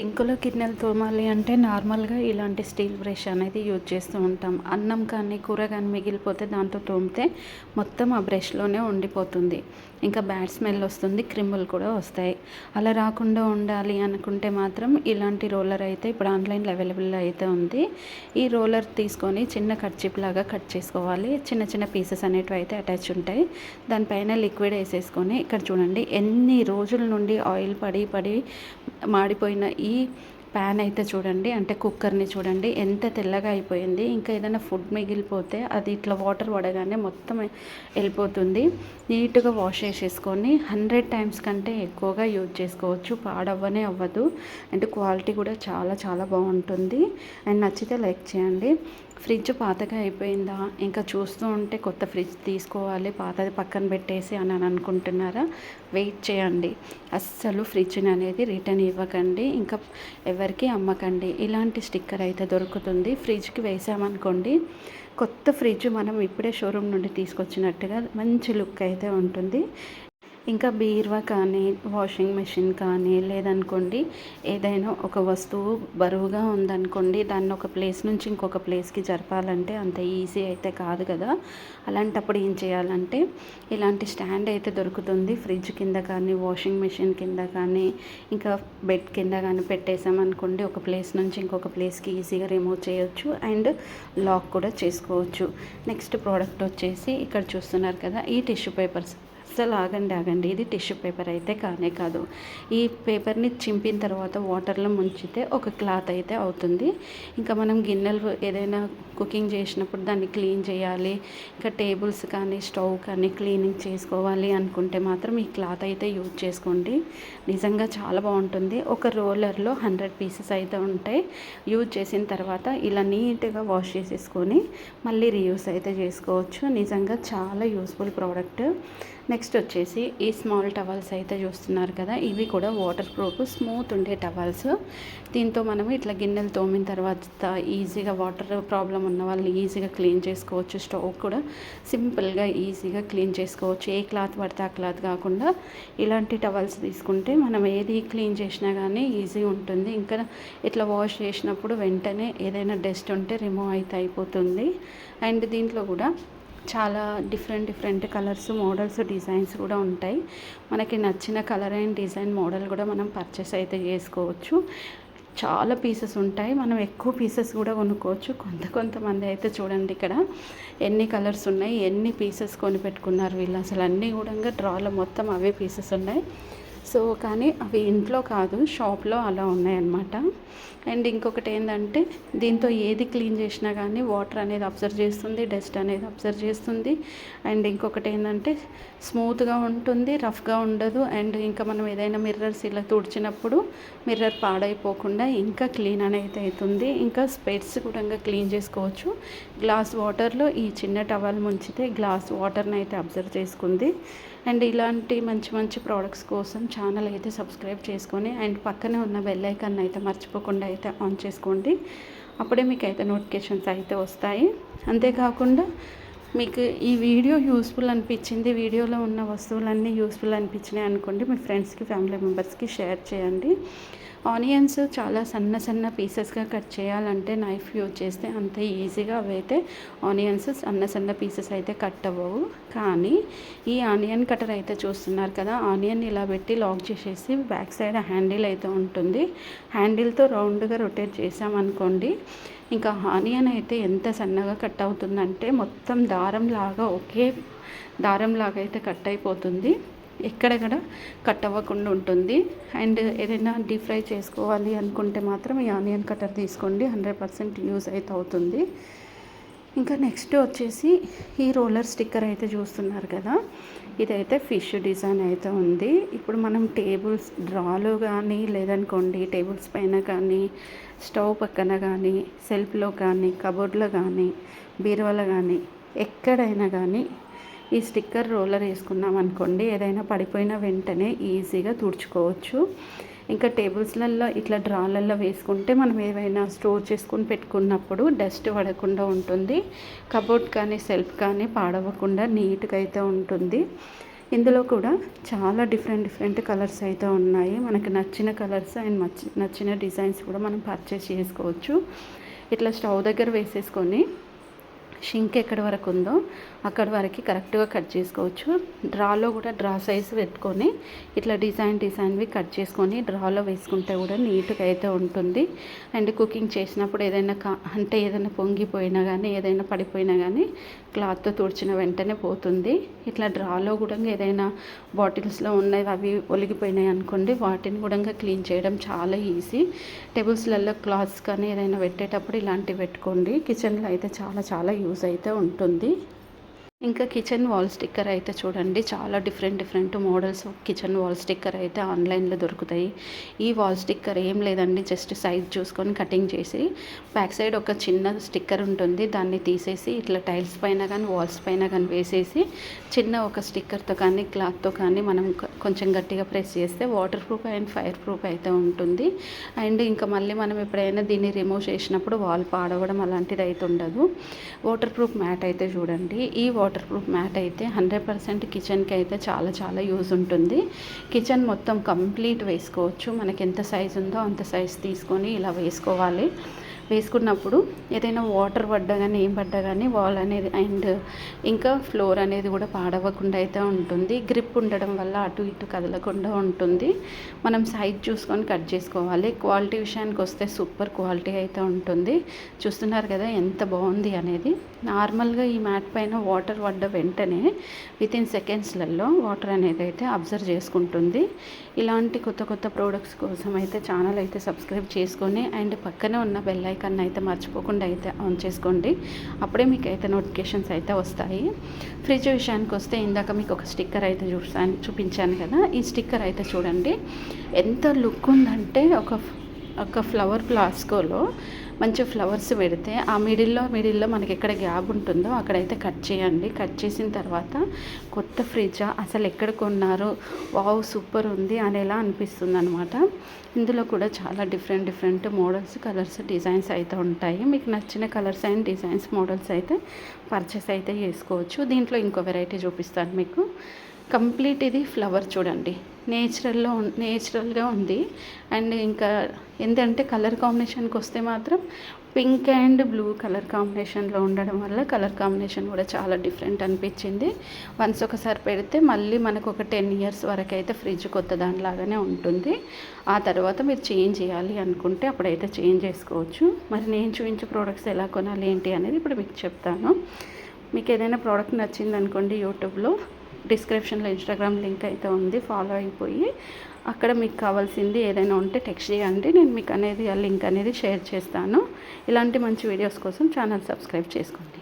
సింకులో గిన్నెలు తోమాలి అంటే నార్మల్గా ఇలాంటి స్టీల్ బ్రష్ అనేది యూజ్ చేస్తూ ఉంటాం. అన్నం కానీ కూర కానీ మిగిలిపోతే దాంతో తోమితే మొత్తం ఆ బ్రష్లోనే ఉండిపోతుంది. ఇంకా బ్యాడ్ స్మెల్ వస్తుంది, క్రిములు కూడా వస్తాయి. అలా రాకుండా ఉండాలి అనుకుంటే మాత్రం ఇలాంటి రోలర్ అయితే ఇప్పుడు ఆన్లైన్లో అవైలబుల్లో అయితే ఉంది. ఈ రోలర్ తీసుకొని చిన్న కర్చీప్ లాగా కట్ చేసుకోవాలి. చిన్న చిన్న పీసెస్ అనేటివి అయితే అటాచ్ ఉంటాయి. దానిపైన లిక్విడ్ వేసేసుకొని ఇక్కడ చూడండి ఎన్ని రోజుల నుండి ఆయిల్ పడి పడి మాడిపోయిన ఈ ప్యాన్ అయితే చూడండి, అంటే కుక్కర్ని చూడండి ఎంత తెల్లగా అయిపోయింది. ఇంకా ఏదైనా ఫుడ్ మిగిలిపోతే అది ఇట్లా వాటర్ పడగానే మొత్తం వెళ్ళిపోతుంది. నీట్గా వాష్ చేసేసుకొని 100 టైమ్స్ కంటే ఎక్కువగా యూజ్ చేసుకోవచ్చు, పాడవ్వనే అవ్వదు. అండ్ క్వాలిటీ కూడా చాలా చాలా బాగుంటుంది. అండ్ నచ్చితే లైక్ చేయండి. ఫ్రిడ్జ్ పాతగా అయిపోయిందా, ఇంకా చూస్తూ ఉంటే కొత్త ఫ్రిడ్జ్ తీసుకోవాలి, పాతది పక్కన పెట్టేసి అని అనుకుంటున్నారా? వెయిట్ చేయండి. అస్సలు ఫ్రిడ్జ్ని అనేది రిటర్న్ ఇవ్వకండి, ఇంకా ఎవరికి అమ్మకండి. ఇలాంటి స్టిక్కర్ అయితే దొరుకుతుంది. ఫ్రిడ్జ్కి వేసామనుకోండి, కొత్త ఫ్రిడ్జ్ మనం ఇప్పుడే షోరూమ్ నుండి తీసుకొచ్చినట్టుగా మంచి లుక్ అయితే ఉంటుంది. ఇంకా బీరువా కానీ, వాషింగ్ మెషిన్ కానీ, లేదనుకోండి ఏదైనా ఒక వస్తువు బరువుగా ఉందనుకోండి, దాన్ని ఒక ప్లేస్ నుంచి ఇంకొక ప్లేస్కి జరపాలంటే అంత ఈజీ అయితే కాదు కదా. అలాంటప్పుడు ఏం చేయాలంటే ఇలాంటి స్టాండ్ అయితే దొరుకుతుంది. ఫ్రిడ్జ్ కింద కానీ, వాషింగ్ మెషిన్ కింద కానీ, ఇంకా బెడ్ కింద కానీ పెట్టేసామనుకోండి, ఒక ప్లేస్ నుంచి ఇంకొక ప్లేస్కి ఈజీగా రిమూవ్ చేయొచ్చు అండ్ లాక్ కూడా చేసుకోవచ్చు. నెక్స్ట్ ప్రోడక్ట్ వచ్చేసి ఇక్కడ చూస్తున్నారు కదా, ఈ టిష్యూ పేపర్స్. అస్సలు ఆగండి, ఇది టిష్యూ పేపర్ అయితే కానే కాదు. ఈ పేపర్ని చింపిన తర్వాత వాటర్లో ముంచితే ఒక క్లాత్ అయితే అవుతుంది. ఇంకా మనం గిన్నెలు ఏదైనా కుకింగ్ చేసినప్పుడు దాన్ని క్లీన్ చేయాలి, ఇంకా టేబుల్స్ కానీ స్టవ్ కానీ క్లీనింగ్ చేసుకోవాలి అనుకుంటే మాత్రం ఈ క్లాత్ అయితే యూజ్ చేసుకోండి. నిజంగా చాలా బాగుంటుంది. ఒక రోలర్లో 100 పీసెస్ అయితే ఉంటాయి. యూజ్ చేసిన తర్వాత ఇలా నీట్గా వాష్ చేసేసుకొని మళ్ళీ రీయూస్ అయితే చేసుకోవచ్చు. నిజంగా చాలా యూస్ఫుల్ ప్రోడక్ట్. నెక్స్ట్ వచ్చేసి ఈ స్మాల్ టవల్స్ అయితే చూస్తున్నారు కదా, ఇవి కూడా వాటర్ ప్రూఫ్ స్మూత్ ఉండే టవల్స్. దీంతో మనం ఇట్లా గిన్నెలు తోమిన తర్వాత ఈజీగా వాటర్ ప్రాబ్లం ఉన్న వాళ్ళు ఈజీగా క్లీన్ చేసుకోవచ్చు. స్టవ్ కూడా సింపుల్గా ఈజీగా క్లీన్ చేసుకోవచ్చు. ఏ క్లాత్ పడితే ఆ క్లాత్ కాకుండా ఇలాంటి టవల్స్ తీసుకుంటే మనం ఏది క్లీన్ చేసినా కానీ ఈజీ ఉంటుంది. ఇంకా ఇట్లా వాష్ చేసినప్పుడు వెంటనే ఏదైనా డస్ట్ ఉంటే రిమూవ్ అయితే అయిపోతుంది. అండ్ దీంట్లో కూడా చాలా డిఫరెంట్ కలర్స్, మోడల్స్, డిజైన్స్ కూడా ఉంటాయి. మనకి నచ్చిన కలర్ అండ్ డిజైన్ మోడల్ కూడా మనం పర్చేస్ అయితే చేసుకోవచ్చు. చాలా పీసెస్ ఉంటాయి, మనం ఎక్కువ పీసెస్ కూడా కొనుక్కోవచ్చు. కొంతమంది అయితే చూడండి ఇక్కడ ఎన్ని కలర్స్ ఉన్నాయి, ఎన్ని పీసెస్ కొని పెట్టుకున్నారు వీళ్ళు. అసలు అన్నీ కూడా డ్రాలో మొత్తం అవే పీసెస్ ఉన్నాయి. సో కానీ అవి ఇంట్లో కాదు, షాప్లో అలా ఉన్నాయన్నమాట. అండ్ ఇంకొకటి ఏంటంటే దీంతో ఏది క్లీన్ చేసినా కానీ వాటర్ అనేది అబ్జర్వ్ చేస్తుంది, డస్ట్ అనేది అబ్జర్వ్ చేస్తుంది. అండ్ ఇంకొకటి ఏంటంటే స్మూత్గా ఉంటుంది, రఫ్గా ఉండదు. అండ్ ఇంకా మనం ఏదైనా మిర్రర్స్ ఇలా తుడిచినప్పుడు మిర్రర్ పాడైపోకుండా ఇంకా క్లీన్ అనేది అవుతుంది. ఇంకా స్పెట్స్ కూడా క్లీన్ చేసుకోవచ్చు. గ్లాస్ వాటర్లో ఈ చిన్న టవల్ ముంచితే గ్లాస్ వాటర్ని అయితే అబ్జర్వ్ చేసుకుంది. అండ్ ఇలాంటి మంచి మంచి ప్రోడక్ట్స్ కోసం ఛానల్ అయితే సబ్స్క్రైబ్ చేసుకొని అండ్ పక్కనే ఉన్న బెల్ ఐకాన్ అయితే మర్చిపోకుండా అయితే ఆన్ చేసుకోండి. అప్పుడే మీకు అయితే నోటిఫికేషన్స్ అయితే వస్తాయి. అంతేకాకుండా మీకు ఈ వీడియో యూస్ఫుల్ అనిపించింది, వీడియోలో ఉన్న వస్తువులన్నీ యూస్ఫుల్ అనిపించినాయి అనుకోండి, మీ ఫ్రెండ్స్కి, ఫ్యామిలీ మెంబర్స్కి షేర్ చేయండి. ఆనియన్స్ చాలా సన్న పీసెస్గా కట్ చేయాలంటే నైఫ్ యూజ్ చేస్తే అంత ఈజీగా అవైతే ఆనియన్స్ సన్న పీసెస్ అయితే కట్ అవ్వవు. కానీ ఈ ఆనియన్ కటర్ అయితే చూస్తున్నారు కదా, ఆనియన్ ఇలా పెట్టి లాక్ చేసేసి బ్యాక్ సైడ్ హ్యాండిల్ అయితే ఉంటుంది. హ్యాండిల్తో రౌండ్గా రొటేట్ చేసామనుకోండి, ఇంకా ఆనియన్ అయితే ఎంత సన్నగా కట్ అవుతుందంటే మొత్తం ఒకే దారంలాగా అయితే కట్ అయిపోతుంది. ఎక్కడెక్కడ కట్ అవ్వకుండా ఉంటుంది. అండ్ ఏదైనా డీప్ ఫ్రై చేసుకోవాలి అనుకుంటే మాత్రం ఈ ఆనియన్ కటర్ తీసుకోండి, 100% యూజ్ అయితే అవుతుంది. ఇంకా నెక్స్ట్ వచ్చేసి ఈ రోలర్ స్టిక్కర్ అయితే చూస్తున్నారు కదా, ఇదైతే ఫిష్ డిజైన్ అయితే ఉంది. ఇప్పుడు మనం టేబుల్స్ డ్రాలో కానీ, లేదనుకోండి టేబుల్స్ పైన కానీ, స్టవ్ పక్కన కానీ, సెల్ఫ్లో కానీ, కబోర్డ్లో కానీ, బీరువాలో కానీ, ఎక్కడైనా కానీ ఈ స్టిక్కర్ రోలర్ వేసుకున్నాం అనుకోండి, ఏదైనా పడిపోయిన వెంటనే ఈజీగా తుడుచుకోవచ్చు. ఇంకా టేబుల్స్లలో ఇట్లా డ్రాలల్లో వేసుకుంటే మనం ఏవైనా స్టోర్ చేసుకుని పెట్టుకున్నప్పుడు డస్ట్ పడకుండా ఉంటుంది. కబోర్డ్ కానీ సెల్ఫ్ కానీ పాడవకుండా నీట్గా అయితే ఉంటుంది. ఇందులో కూడా చాలా డిఫరెంట్ కలర్స్ అయితే ఉన్నాయి. మనకు నచ్చిన కలర్స్ అండ్ నచ్చిన డిజైన్స్ కూడా మనం పర్చేస్ చేసుకోవచ్చు. ఇట్లా స్టవ్ దగ్గర వేసేసుకొని షింక్ ఎక్కడి వరకు ఉందో అక్కడి వరకు కరెక్ట్గా కట్ చేసుకోవచ్చు. డ్రాలో కూడా డ్రా సైజ్ పెట్టుకొని ఇట్లా డిజైన్వి కట్ చేసుకొని డ్రాలో వేసుకుంటే కూడా నీట్గా అయితే ఉంటుంది. అండ్ కుకింగ్ చేసినప్పుడు ఏదైనా ఏదైనా పొంగిపోయినా కానీ ఏదైనా పడిపోయినా కానీ క్లాత్తో తుడిచిన వెంటనే పోతుంది. ఇట్లా డ్రాలో కూడా ఏదైనా బాటిల్స్లో ఉన్నాయి అవి ఒలిగిపోయినాయి అనుకోండి, వాటిని కూడా క్లీన్ చేయడం చాలా ఈజీ. టేబుల్స్లలో క్లాత్స్ కానీ ఏదైనా పెట్టేటప్పుడు ఇలాంటివి పెట్టుకోండి. కిచెన్లో అయితే చాలా యూజ్ అయితే ఉంటుంది. ఇంకా కిచెన్ వాల్ స్టిక్కర్ అయితే చూడండి, చాలా different models kitchen wall sticker అయితే ఆన్లైన్లో దొరుకుతాయి. ఈ వాల్ స్టిక్కర్ ఏం లేదండి, జస్ట్ సైజ్ చూసుకొని కటింగ్ చేసి బ్యాక్ సైడ్ ఒక చిన్న స్టిక్కర్ ఉంటుంది, దాన్ని తీసేసి ఇట్లా టైల్స్ పైన కానీ వాల్స్ పైన కానీ వేసేసి చిన్న ఒక స్టిక్కర్తో కానీ క్లాత్తో కానీ మనం కొంచెం గట్టిగా ప్రెస్ చేస్తే water proof and fire proof అయితే ఉంటుంది. అండ్ ఇంకా మళ్ళీ మనం ఎప్పుడైనా దీన్ని రిమూవ్ చేసినప్పుడు వాల్ పాడవడం అలాంటిది అయితే ఉండదు. వాటర్ ప్రూఫ్ మ్యాట్ అయితే చూడండి, ఈ వాటర్ ప్రూఫ్ మ్యాట్ అయితే 100% కిచెన్కి అయితే చాలా యూజ్ ఉంటుంది. కిచెన్ మొత్తం కంప్లీట్ వేసుకోవచ్చు. మనకి ఎంత సైజు ఉందో అంత సైజ్ తీసుకొని ఇలా వేసుకోవాలి. వేసుకున్నప్పుడు ఏదైనా వాటర్ పడ్డా కానీ ఏం పడ్డా కానీ వాల్ అనేది అండ్ ఇంకా ఫ్లోర్ అనేది కూడా పాడవకుండా అయితే ఉంటుంది. గ్రిప్ ఉండడం వల్ల అటు ఇటు కదలకుండా ఉంటుంది. మనం సైజ్ చూసుకొని కట్ చేసుకోవాలి. క్వాలిటీ విషయానికి వస్తే సూపర్ క్వాలిటీ అయితే ఉంటుంది. చూస్తున్నారు కదా ఎంత బాగుంది అనేది. నార్మల్గా ఈ మ్యాట్ పైన వాటర్ పడ్డ వెంటనే వితిన్ సెకండ్స్లలో వాటర్ అనేది అయితే అబ్జర్వ్ చేసుకుంటుంది. ఇలాంటి కొత్త ప్రోడక్ట్స్ కోసం అయితే ఛానల్ అయితే సబ్స్క్రైబ్ చేసుకొని అండ్ పక్కనే ఉన్న బెల్ ఐకాన్ అయితే మర్చిపోకుండా అయితే ఆన్ చేసుకోండి. అప్పుడే మీకు అయితే నోటిఫికేషన్స్ అయితే వస్తాయి. ఫ్రిడ్జ్ విషయానికి వస్తే ఇందాక మీకు ఒక స్టిక్కర్ అయితే చూపించాను కదా, ఈ స్టిక్కర్ అయితే చూడండి ఎంత లుక్ ఉందంటే ఒక ఫ్లవర్ ప్లాస్కోలో మంచి ఫ్లవర్స్ పెడితే ఆ మిడిల్లో మనకి ఎక్కడ గ్యాప్ ఉంటుందో అక్కడైతే కట్ చేయండి. కట్ చేసిన తర్వాత కొత్త ఫ్రిడ్జ్ అసలు ఎక్కడ కొన్నారు, వావ్ సూపర్ ఉంది అనేలా అనిపిస్తుంది అనమాట. ఇందులో కూడా చాలా డిఫరెంట్ మోడల్స్, కలర్స్, డిజైన్స్ అయితే ఉంటాయి. మీకు నచ్చిన కలర్స్ అండ్ డిజైన్స్, మోడల్స్ అయితే పర్చేస్ అయితే చేసుకోవచ్చు. దీంట్లో ఇంకో వెరైటీ చూపిస్తాను మీకు. కంప్లీట్ ఇది ఫ్లవర్ చూడండి, నేచురల్గా ఉంది. అండ్ ఇంకా ఏంటంటే కలర్ కాంబినేషన్కి వస్తే మాత్రం పింక్ అండ్ బ్లూ కలర్ కాంబినేషన్లో ఉండడం వల్ల కలర్ కాంబినేషన్ కూడా చాలా డిఫరెంట్ అనిపించింది. వన్స్ ఒకసారి పెడితే మళ్ళీ మనకు ఒక 10 years వరకు అయితే ఫ్రిడ్జ్ కొత్త దానిలాగానే ఉంటుంది. ఆ తర్వాత మీరు చేంజ్ చేయాలి అనుకుంటే అప్పుడైతే చేంజ్ చేసుకోవచ్చు. మరి నేను చూపించే ప్రోడక్ట్స్ ఎలా కొనాలి ఏంటి అనేది ఇప్పుడు మీకు చెప్తాను. మీకు ఏదైనా ప్రోడక్ట్ నచ్చింది అనుకోండి, యూట్యూబ్లో డిస్క్రిప్షన్లో ఇన్స్టాగ్రామ్ లింక్ అయితే ఉంది, ఫాలో అయిపోయి అక్కడ మీకు కావాల్సింది ఏదైనా ఉంటే టెక్స్ట్ చేయండి. నేను మీకు అనేది ఆ లింక్ అనేది షేర్ చేస్తాను. ఇలాంటి మంచి వీడియోస్ కోసం ఛానల్ సబ్స్క్రైబ్ చేసుకోండి.